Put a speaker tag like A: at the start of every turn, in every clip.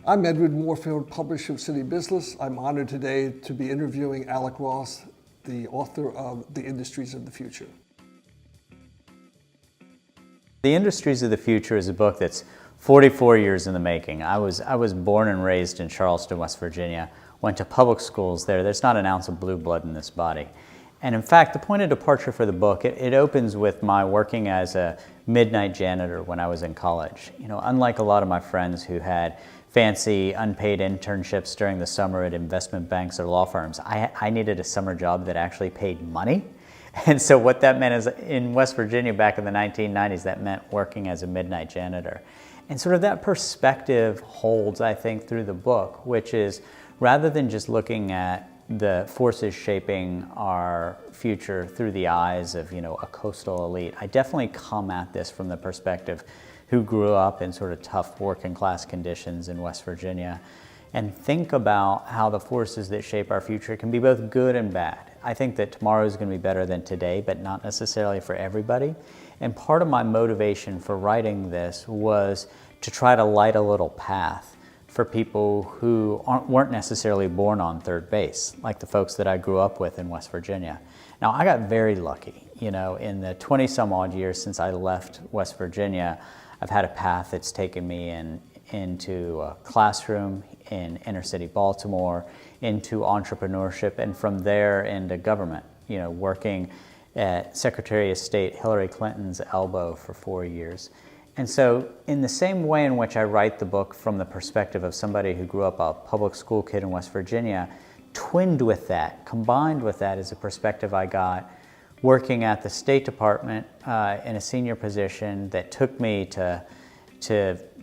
A: I'm Edward Moorfield, publisher of City Business. I'm honored today to be interviewing Alec Ross, the author of The Industries of the Future.
B: The Industries of the Future is a book that's 44 years in the making. I was born and raised in Charleston, West Virginia, went to public schools there. There's not an ounce of blue blood in this body. And in fact, the point of departure for the book, it opens with my working as a midnight janitor when I was in college. You know, unlike a lot of my friends who had fancy unpaid internships during the summer at investment banks or law firms, I needed a summer job that actually paid money. And so what that meant is in West Virginia back in the 1990s, that meant working as a midnight janitor. And sort of that perspective holds, I think, through the book, which is rather than just looking at the forces shaping our future through the eyes of, a coastal elite, I definitely come at this from the perspective who grew up in sort of tough working class conditions in West Virginia and think about how the forces that shape our future can be both good and bad. I think that tomorrow is going to be better than today, but not necessarily for everybody. And part of my motivation for writing this was to try to light a little path for people who weren't necessarily born on third base, like the folks that I grew up with in West Virginia. Now, I got very lucky. In the 20 some odd years since I left West Virginia, I've had a path that's taken me into a classroom in inner city Baltimore, into entrepreneurship, and from there into government, working at Secretary of State Hillary Clinton's elbow for 4 years. And so in the same way in which I write the book from the perspective of somebody who grew up a public school kid in West Virginia, twinned with that, combined with that is a perspective I got working at the State Department in a senior position that took me to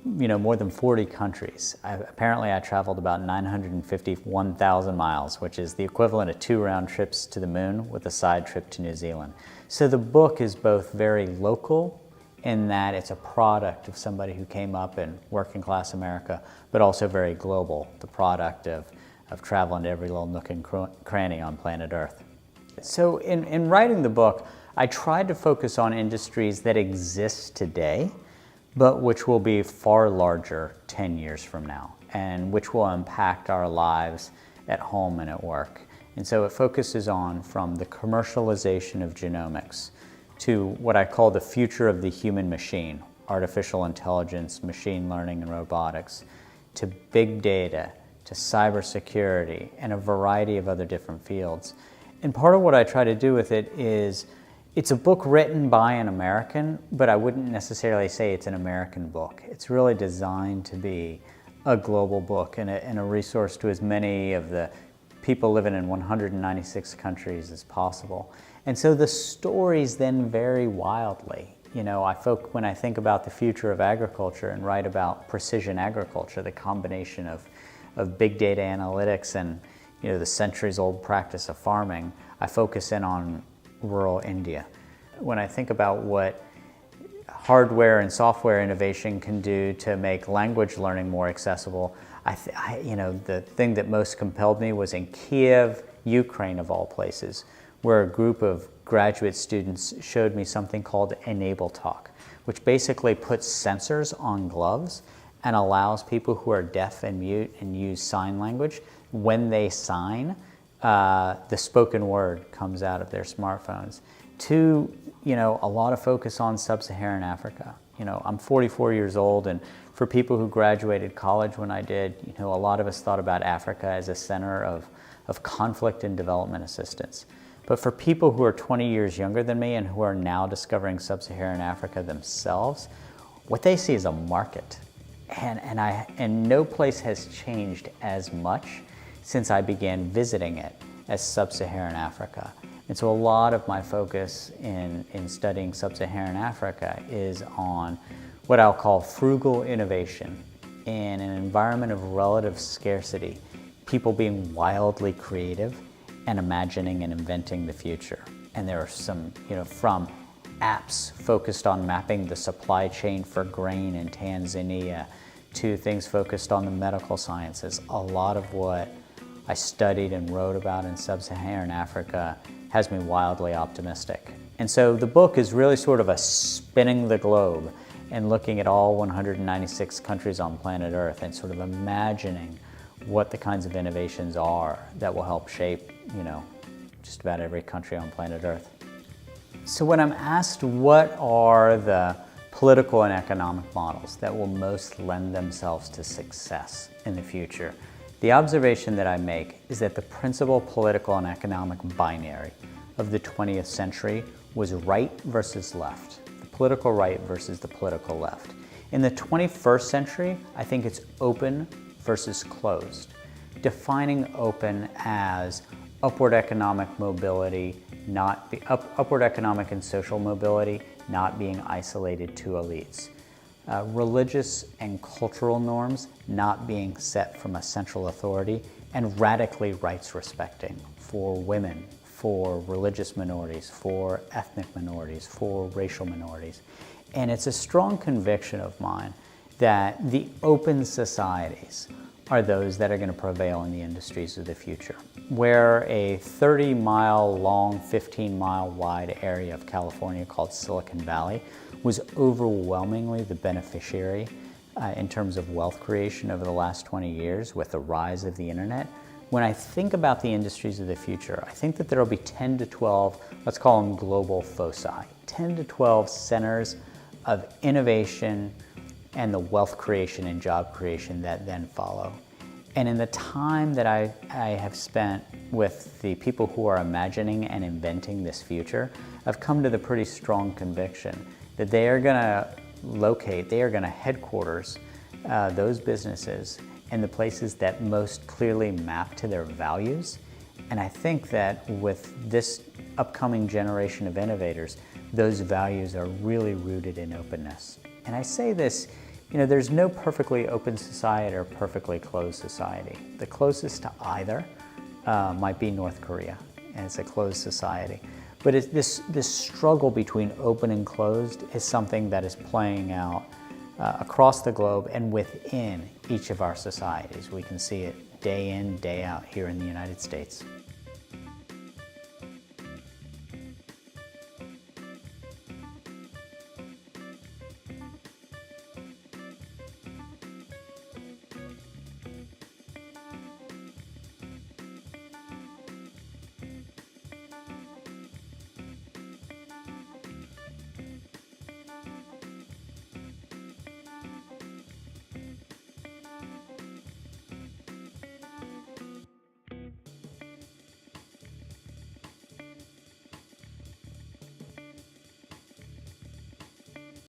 B: more than 40 countries. Apparently I traveled about 951,000 miles, which is the equivalent of 2 round trips to the moon with a side trip to New Zealand. So the book is both very local in that it's a product of somebody who came up in working class America, but also very global, the product of traveling to every little nook and cranny on planet Earth. So in writing the book, I tried to focus on industries that exist today, but which will be far larger 10 years from now, and which will impact our lives at home and at work. And so it focuses on from the commercialization of genomics to what I call the future of the human machine, artificial intelligence, machine learning, and robotics, to big data, to cybersecurity, and a variety of other different fields. And part of what I try to do with it is, it's a book written by an American, but I wouldn't necessarily say it's an American book. It's really designed to be a global book and a resource to as many of the people living in 196 countries as possible. And so the stories then vary wildly. When I think about the future of agriculture and write about precision agriculture, the combination of big data analytics and the centuries-old practice of farming, I focus in on rural India. When I think about what hardware and software innovation can do to make language learning more accessible, the thing that most compelled me was in Kiev, Ukraine of all places, where a group of graduate students showed me something called Enable Talk, which basically puts sensors on gloves and allows people who are deaf and mute and use sign language, when they sign, the spoken word comes out of their smartphones. To, a lot of focus on sub-Saharan Africa. I'm 44 years old, and for people who graduated college when I did, a lot of us thought about Africa as a center of conflict and development assistance. But for people who are 20 years younger than me and who are now discovering sub-Saharan Africa themselves, what they see is a market. And no place has changed as much since I began visiting it as sub-Saharan Africa. And so a lot of my focus in studying sub-Saharan Africa is on what I'll call frugal innovation in an environment of relative scarcity, people being wildly creative and imagining and inventing the future. And there are some, from apps focused on mapping the supply chain for grain in Tanzania to things focused on the medical sciences. A lot of what I studied and wrote about in sub-Saharan Africa has me wildly optimistic. And so the book is really sort of a spinning the globe and looking at all 196 countries on planet Earth and sort of imagining what the kinds of innovations are that will help shape, just about every country on planet Earth. So when I'm asked what are the political and economic models that will most lend themselves to success in the future, the observation that I make is that the principal political and economic binary of the 20th century was right versus left, the political right versus the political left. In the 21st century, I think it's open versus closed, defining open as upward economic mobility, upward economic and social mobility, not being isolated to elites. Religious and cultural norms not being set from a central authority, and radically rights respecting for women, for religious minorities, for ethnic minorities, for racial minorities. And it's a strong conviction of mine that the open societies are those that are going to prevail in the industries of the future. Where a 30-mile long, 15-mile wide area of California called Silicon Valley was overwhelmingly the beneficiary in terms of wealth creation over the last 20 years with the rise of the internet. When I think about the industries of the future, I think that there will be 10 to 12, let's call them global foci, 10 to 12 centers of innovation and the wealth creation and job creation that then follow. And in the time that I have spent with the people who are imagining and inventing this future, I've come to the pretty strong conviction that they are going to headquarters those businesses in the places that most clearly map to their values. And I think that with this upcoming generation of innovators, those values are really rooted in openness. And I say this, there's no perfectly open society or perfectly closed society. The closest to either might be North Korea, and it's a closed society. But this struggle between open and closed is something that is playing out across the globe and within each of our societies. We can see it day in, day out here in the United States.